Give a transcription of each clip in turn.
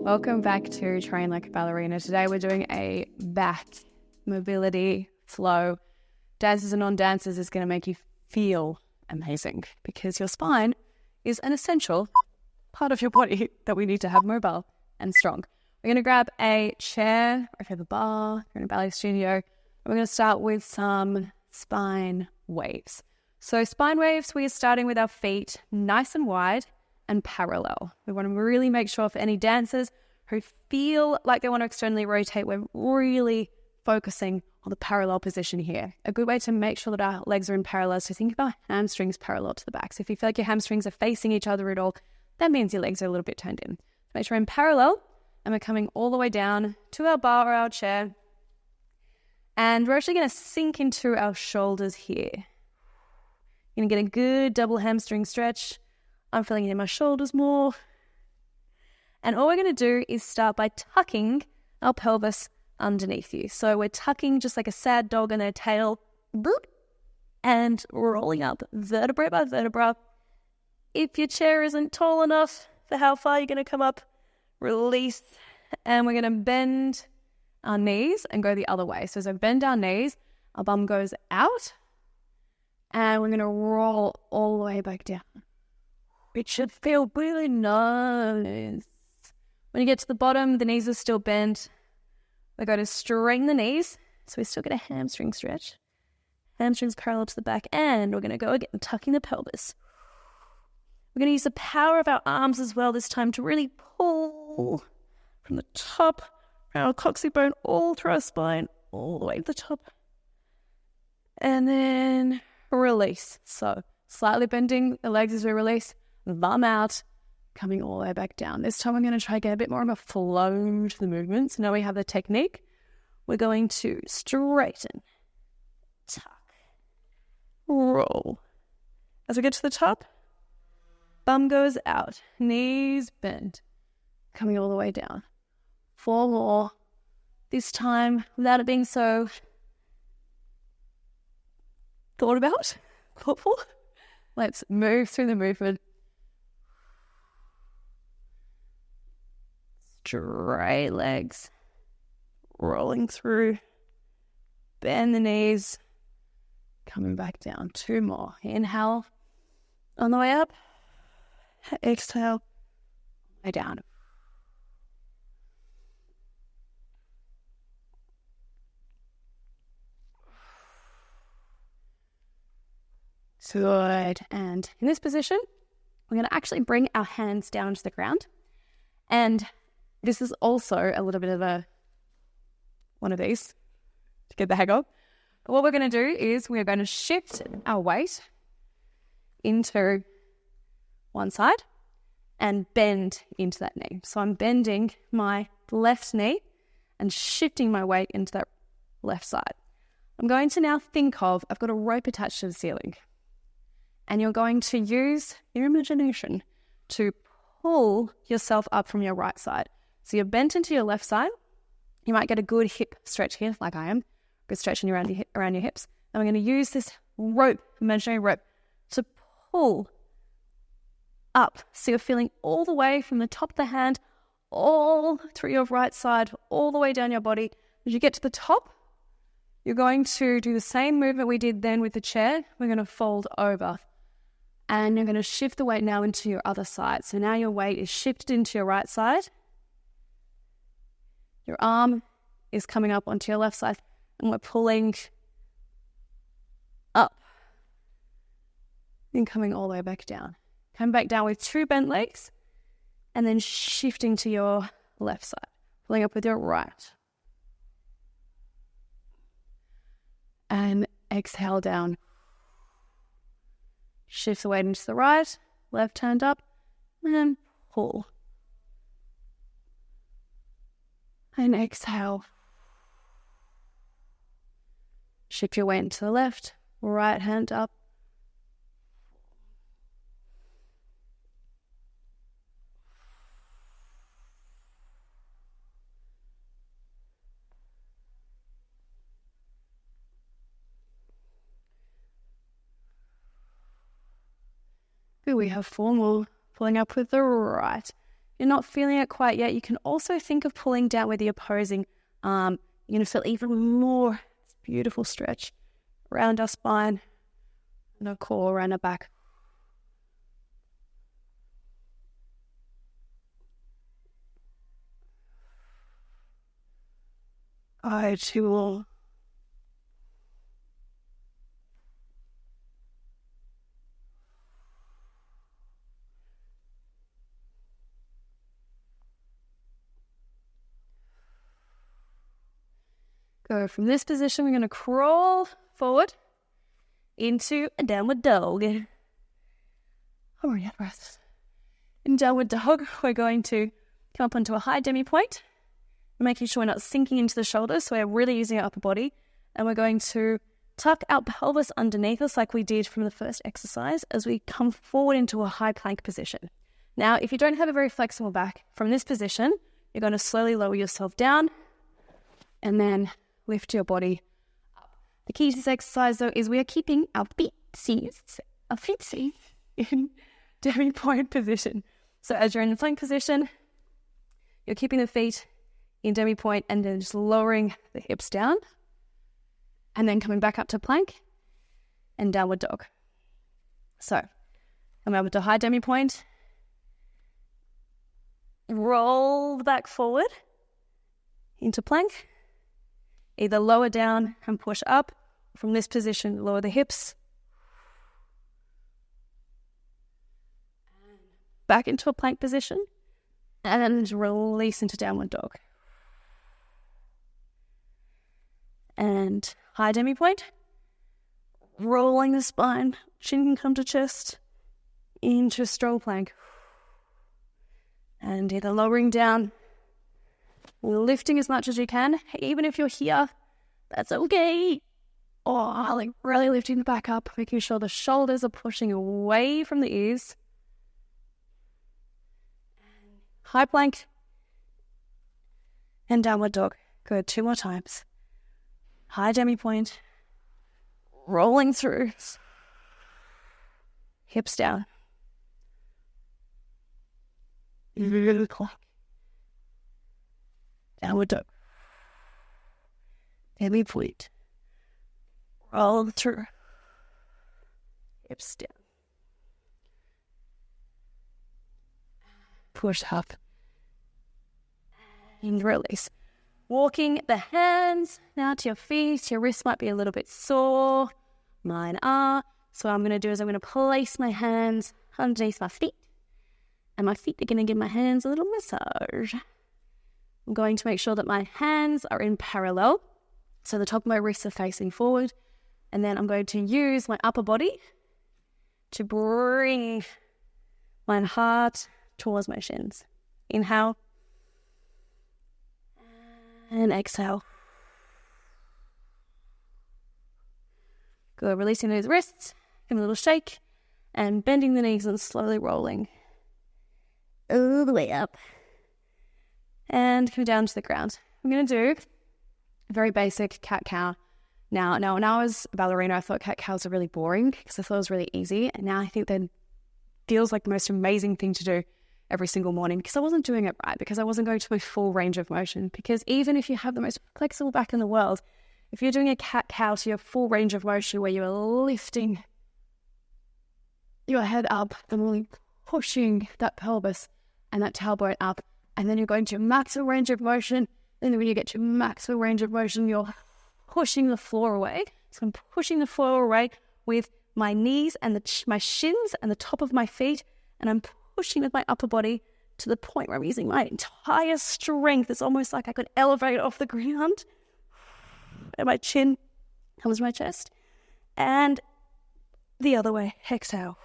Welcome back to Train Like a Ballerina. Today we're doing a back mobility flow. Dancers and non-dancers is going to make you feel amazing because your spine is an essential part of your body that we need to have mobile and strong. We're going to grab a chair or if you have a bar, you're in a ballet studio, and we're going to start with some spine waves. So spine waves, we are starting with our feet nice and wide and parallel. We want to really make sure for any dancers who feel like they want to externally rotate, we're really focusing on the parallel position here. A good way to make sure that our legs are in parallel is to think of our hamstrings parallel to the back. So if you feel like your hamstrings are facing each other at all, that means your legs are a little bit turned in. Make sure we're in parallel and we're coming all the way down to our bar or our chair. And we're actually going to sink into our shoulders here. You're going to get a good double hamstring stretch. I'm feeling it in my shoulders more. And all we're going to do is start by tucking our pelvis underneath you. So we're tucking just like a sad dog on their tail, and rolling up vertebra by vertebra. If your chair isn't tall enough for how far you're going to come up, release. And we're going to bend our knees and go the other way. So as I bend our knees, our bum goes out. And we're going to roll all the way back down. It should feel really nice. When you get to the bottom, the knees are still bent. We're going to straighten the knees. So we still get a hamstring stretch. Hamstrings parallel to the back. And we're going to go again, tucking the pelvis. We're going to use the power of our arms as well this time to really pull from the top, our coccyx bone, all through our spine, all the way to the top. And then release. So slightly bending the legs as we release. Bum out, coming all the way back down. This time I'm going to try to get a bit more of a flow to the movement. So now we have the technique. We're going to straighten, tuck, roll. As we get to the top, bum goes out, knees bent, coming all the way down. 4 more. This time, without it being so thought about, thoughtful. Let's move through the movement. Straight legs, rolling through, bend the knees, coming back down. 2 more. Inhale on the way up, exhale, way down. Good. And in this position, we're going to actually bring our hands down to the ground. And this is also a little bit of one of these to get the hang of. But what we're going to do is we're going to shift our weight into one side and bend into that knee. So I'm bending my left knee and shifting my weight into that left side. I'm going to now think of, I've got a rope attached to the ceiling. And you're going to use your imagination to pull yourself up from your right side. So you're bent into your left side. You might get a good hip stretch here, like I am. Good stretching around your hips. And we're going to use this rope, imaginary rope, to pull up. So you're feeling all the way from the top of the hand, all through your right side, all the way down your body. As you get to the top, you're going to do the same movement we did then with the chair. We're going to fold over. And you're going to shift the weight now into your other side. So now your weight is shifted into your right side. Your arm is coming up onto your left side. And we're pulling up. And coming all the way back down. Come back down with 2 bent legs. And then shifting to your left side. Pulling up with your right. And exhale down. Shift the weight into the right, left hand up, and pull. And exhale. Shift your weight into the left, right hand up. We have 4 more. Pulling up with the right. you're not feeling it quite yet, you can also think of pulling down with the opposing arm. You're going to feel even more beautiful stretch around our spine and our core, around our back. Two more. Go from this position, we're going to crawl forward into a downward dog. Oh, yeah, breath. In downward dog, we're going to come up onto a high demi-point, making sure we're not sinking into the shoulders, so we're really using our upper body. And we're going to tuck our pelvis underneath us like we did from the first exercise as we come forward into a high plank position. Now, if you don't have a very flexible back, from this position, you're going to slowly lower yourself down and then lift your body up. The key to this exercise, though, is we are keeping our feet in demi-point position. So as you're in the plank position, you're keeping the feet in demi-point and then just lowering the hips down and then coming back up to plank and downward dog. So come over to high demi-point, roll the back forward into plank, either lower down and push up. From this position, lower the hips. Back into a plank position. And release into downward dog. And high demi-point. Rolling the spine. Chin can come to chest. Into strong plank. And either lowering down, lifting as much as you can. Even if you're here, that's okay. Oh, like really lifting the back up, making sure the shoulders are pushing away from the ears. High plank and downward dog. Good, 2 more times. High demi-point, rolling through, hips down. Downward dog. Demi-point. Roll through. Hips down. Push up. And release. Walking the hands now to your feet. Your wrists might be a little bit sore. Mine are. So what I'm going to do is I'm going to place my hands underneath my feet. And my feet are going to give my hands a little massage. I'm going to make sure that my hands are in parallel. So the top of my wrists are facing forward. And then I'm going to use my upper body to bring my heart towards my shins. Inhale. And exhale. Good. Releasing those wrists. Give a little shake. And bending the knees and slowly rolling. All the way up. And come down to the ground. I'm going to do a very basic cat-cow. Now, when I was a ballerina, I thought cat-cows are really boring because I thought it was really easy. And now I think that feels like the most amazing thing to do every single morning because I wasn't doing it right, because I wasn't going to my full range of motion. Because even if you have the most flexible back in the world, if you're doing a cat-cow to your full range of motion where you're lifting your head up and really pushing that pelvis and that tailbone up, and then you're going to maximum range of motion, then when you get to maximum range of motion, you're pushing the floor away. So I'm pushing the floor away with my knees and my shins and the top of my feet, and I'm pushing with my upper body to the point where I'm using my entire strength. It's almost like I could elevate off the ground. And my chin comes to my chest. And the other way. Exhale.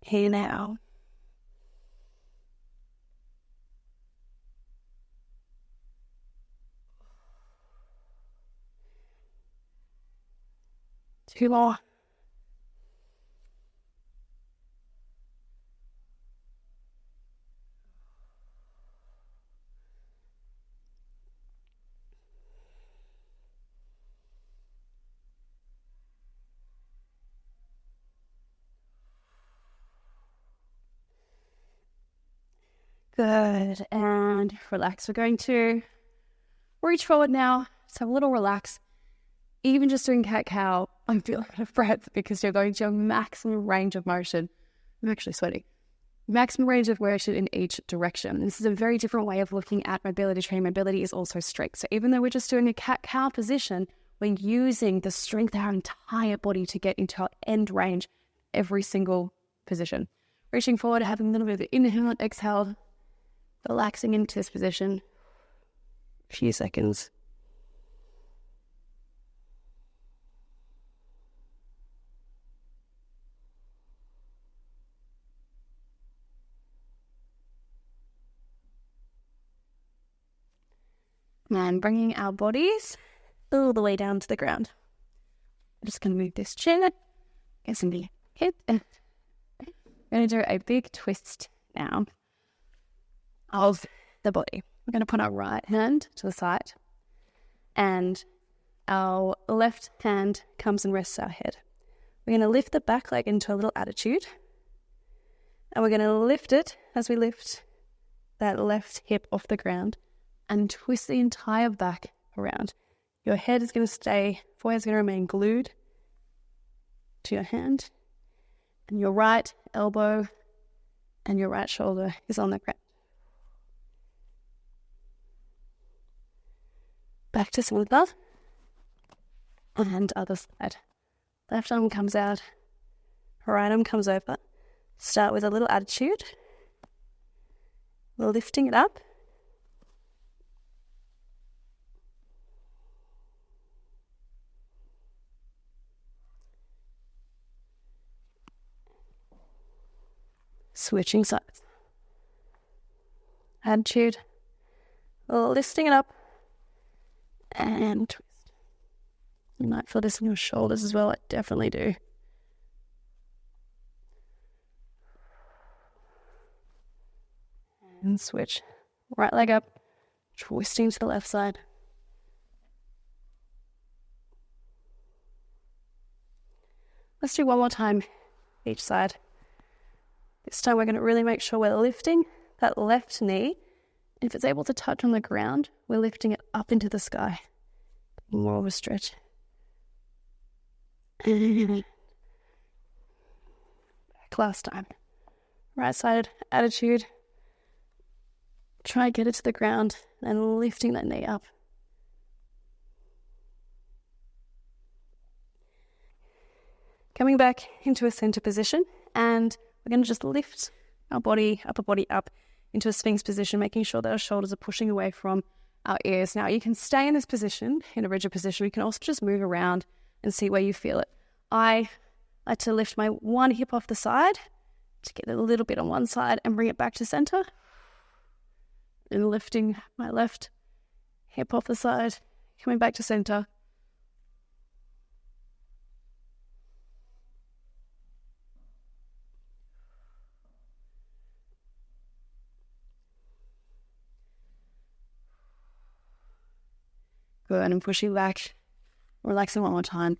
Here now. Two more. Good. And relax. We're going to reach forward now. So have a little relax. Even just doing cat-cow, I'm feeling out of breath because you're going to your maximum range of motion. I'm actually sweating. Maximum range of motion in each direction. This is a very different way of looking at mobility training. Mobility is also strength. So even though we're just doing a cat-cow position, we're using the strength of our entire body to get into our end range every single position. Reaching forward, having a little bit of inhale and exhale, relaxing into this position. A few seconds. And bringing our bodies all the way down to the ground. I'm just going to move this chin, get some big hip, and I'm going to do a big twist now of the body. We're going to put our right hand to the side, and our left hand comes and rests our head. We're going to lift the back leg into a little attitude, and we're going to lift it as we lift that left hip off the ground and twist the entire back around. Your head is going to stay, forehead is going to remain glued to your hand, and your right elbow and your right shoulder is on the ground. Back to center, and other side. Left arm comes out, right arm comes over. Start with a little attitude, lifting it up. Switching sides. Attitude, lifting it up, and twist. You might feel this in your shoulders as well. I definitely do. And switch. Right leg up, twisting to the left side. Let's do one more time each side. This time we're going to really make sure we're lifting that left knee. If it's able to touch on the ground, we're lifting it up into the sky. More of a stretch. Back last time. Right side attitude. Try and get it to the ground and lifting that knee up. Coming back into a center position, and we're going to just lift our body, upper body up into a Sphinx position, making sure that our shoulders are pushing away from our ears. Now, you can stay in this position, in a rigid position. You can also just move around and see where you feel it. I like to lift my one hip off the side to get a little bit on one side and bring it back to center. And lifting my left hip off the side, coming back to center. Good, and pushing back, relaxing one more time.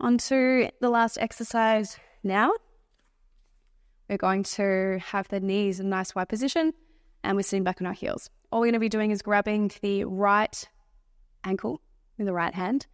On to the last exercise now. We're going to have the knees in a nice wide position, and we're sitting back on our heels. All we're going to be doing is grabbing the right ankle with the right hand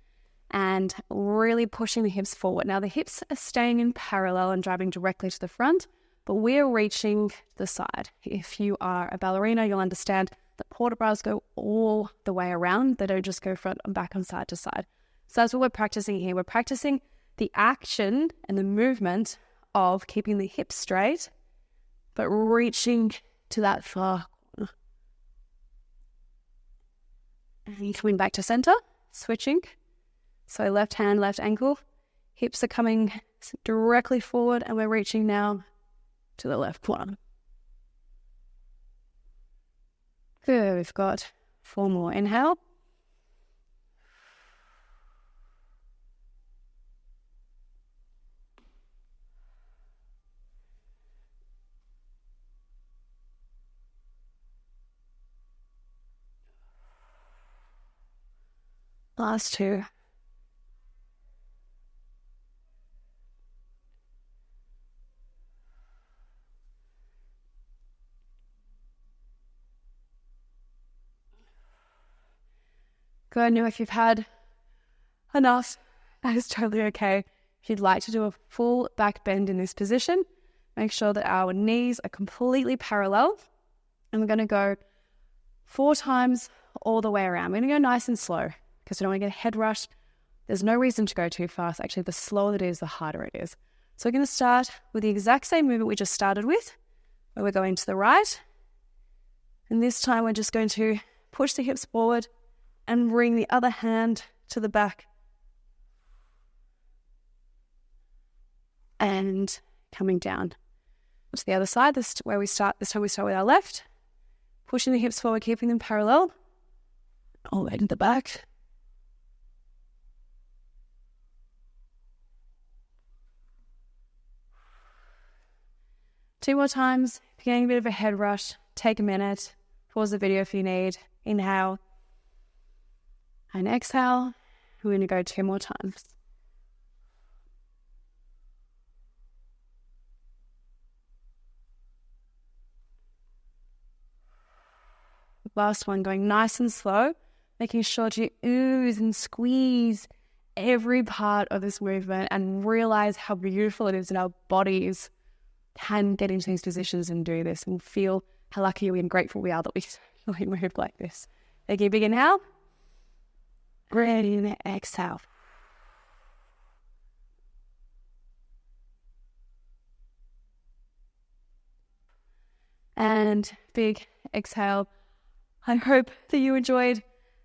and really pushing the hips forward. Now, the hips are staying in parallel and driving directly to the front, but we're reaching the side. If you are a ballerina, you'll understand that port bras go all the way around. They don't just go front and back and side to side. So that's what we're practicing here. We're practicing the action and the movement of keeping the hips straight, but reaching to that far corner. And coming back to center, switching. So left hand, left ankle. Hips are coming directly forward, and we're reaching now to the left corner. Good, we've got 4 more. Inhale. Last two. Good. Now, if you've had enough, that is totally okay. If you'd like to do a full back bend in this position, make sure that our knees are completely parallel. And we're going to go 4 times all the way around. We're going to go nice and slow because we don't want to get a head rush. There's no reason to go too fast. Actually, the slower it is, the harder it is. So we're going to start with the exact same movement we just started with, where we're going to the right. And this time we're just going to push the hips forward and bring the other hand to the back. And coming down to the other side. This is where we start. This time we start with our left. Pushing the hips forward, keeping them parallel. All the way to the back. Two more times. If you're getting a bit of a head rush, take a minute. Pause the video if you need. Inhale. And exhale. We're going to go 2 more times. Last one, going nice and slow, making sure to ooze and squeeze every part of this movement and realize how beautiful it is that our bodies can get into these positions and do this, and feel how lucky and grateful we are that we move like this. Take a big inhale. Ready, and exhale. And big exhale. I hope that you enjoyed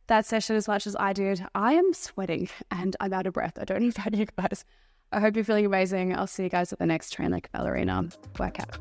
that session as much as I did. I am sweating and I'm out of breath. I don't know about you guys. I hope you're feeling amazing. I'll see you guys at the next Train Like a Ballerina workout.